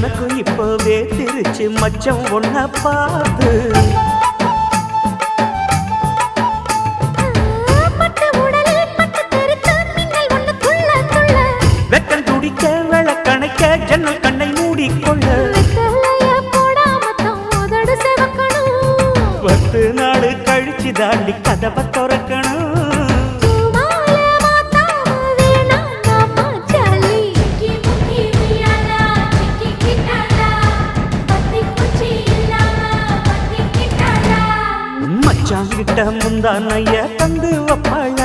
எனக்கும் இப்பவே திருச்சு மச்சம் ஒன்ன பார்த்து வெக்கம் துடிக்க விளக்கணைக்க ஜன்னல் கண்ணை மூடிக்கொள்ள 10 நாள் கழிச்சு தாண்டி கதவை திறக்கணும் மச்சாங்கிட்ட முந்தானைய தந்து வப்பாள